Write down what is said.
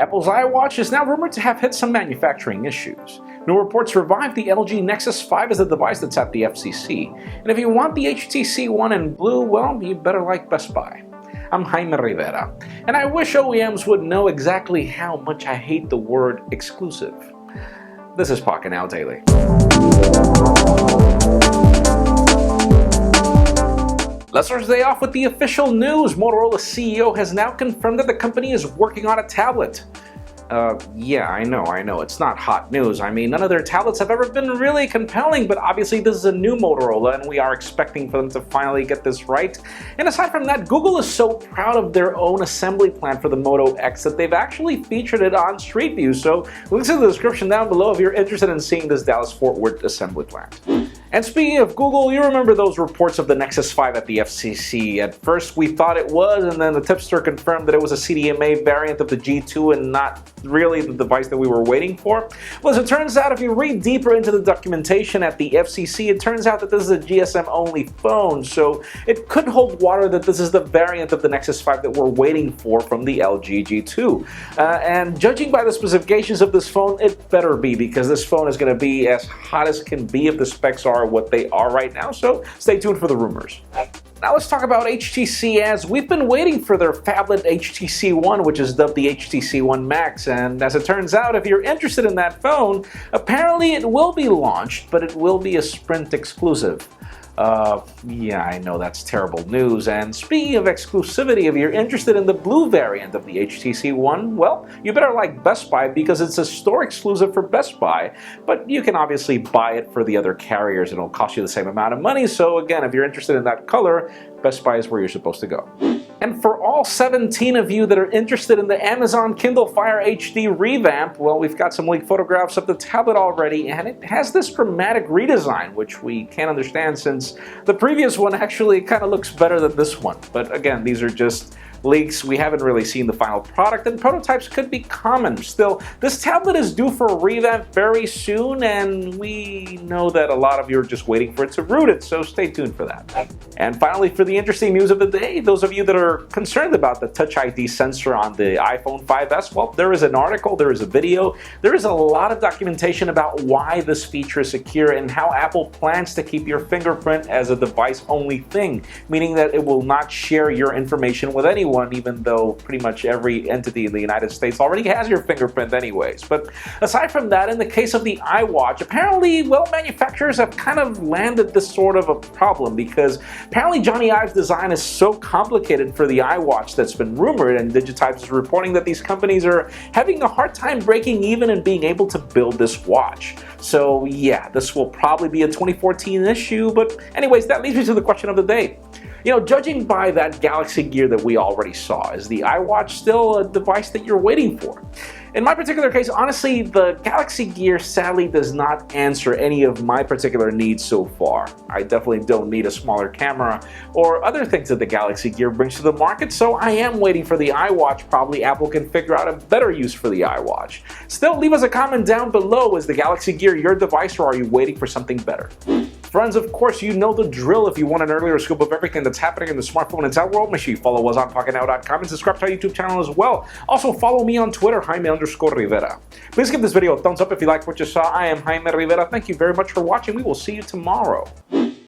Apple's iWatch is now rumored to have hit some manufacturing issues. New reports revive the LG Nexus 5 as a device that's at the FCC. And if you want the HTC One in blue, well, you better like Best Buy. I'm Jaime Rivera, and I wish OEMs would know exactly how much I hate the word exclusive. This is Pocketnow Daily. Let's start today off with the official news. Motorola CEO has now confirmed that the company is working on a tablet. Yeah, I know, it's not hot news. I mean, none of their tablets have ever been really compelling, but obviously this is a new Motorola and we are expecting for them to finally get this right. And aside from that, Google is so proud of their own assembly plant for the Moto X that they've actually featured it on Street View. So look in the description down below if you're interested in seeing this Dallas-Fort Worth assembly plant. And speaking of Google, you remember those reports of the Nexus 5 at the FCC. At first we thought it was, and then the tipster confirmed that it was a CDMA variant of the G2 and not really the device that we were waiting for. Well, as it turns out, if you read deeper into the documentation at the FCC, it turns out that this is a GSM-only phone, so it could hold water that this is the variant of the Nexus 5 that we're waiting for from the LG G2. And judging by the specifications of this phone, it better be, because this phone is going to be as hot as can be if the specs are what they are right now, so stay tuned for the rumors. Now let's talk about HTC, as we've been waiting for their phablet HTC One, which is dubbed the HTC One Max, and as it turns out, if you're interested in that phone, apparently it will be launched, but it will be a Sprint exclusive. Yeah, I know that's terrible news. And speaking of exclusivity, if you're interested in the blue variant of the HTC One, well, you better like Best Buy, because it's a store exclusive for Best Buy, but you can obviously buy it for the other carriers and it'll cost you the same amount of money. So again, if you're interested in that color, Best Buy is where you're supposed to go. And for all 17 of you that are interested in the Amazon Kindle Fire HD revamp, well, we've got some leaked photographs of the tablet already, and it has this dramatic redesign, which we can't understand since the previous one actually kind of looks better than this one. But again, these are just leaks. We haven't really seen the final product, and prototypes could be common. Still, this tablet is due for a revamp very soon, and we know that a lot of you are just waiting for it to root it, so stay tuned for that. And finally, for the interesting news of the day, those of you that are concerned about the Touch ID sensor on the iPhone 5S, well, there is an article, there is a video, there is a lot of documentation about why this feature is secure and how Apple plans to keep your fingerprint as a device-only thing, meaning that it will not share your information with anyone, even though pretty much every entity in the United States already has your fingerprint anyways. But aside from that, in the case of the iWatch, apparently, well, manufacturers have kind of landed this sort of a problem, because apparently Johnny Ive's design is so complicated for the iWatch that's been rumored, and Digitimes is reporting that these companies are having a hard time breaking even and being able to build this watch. So yeah, this will probably be a 2014 issue, but anyways, that leads me to the question of the day. You know, judging by that Galaxy Gear that we already saw, is the iWatch still a device that you're waiting for? In my particular case, honestly, the Galaxy Gear sadly does not answer any of my particular needs so far. I definitely don't need a smaller camera or other things that the Galaxy Gear brings to the market, so I am waiting for the iWatch. Probably Apple can figure out a better use for the iWatch. Still, leave us a comment down below. Is the Galaxy Gear your device, or are you waiting for something better? Friends, of course, you know the drill. If you want an earlier scoop of everything that's happening in the smartphone and tab world, make sure you follow us on Pocketnow.com and subscribe to our YouTube channel as well. Also, follow me on Twitter, Jaime_Rivera. Please give this video a thumbs up if you liked what you saw. I am Jaime Rivera. Thank you very much for watching. We will see you tomorrow.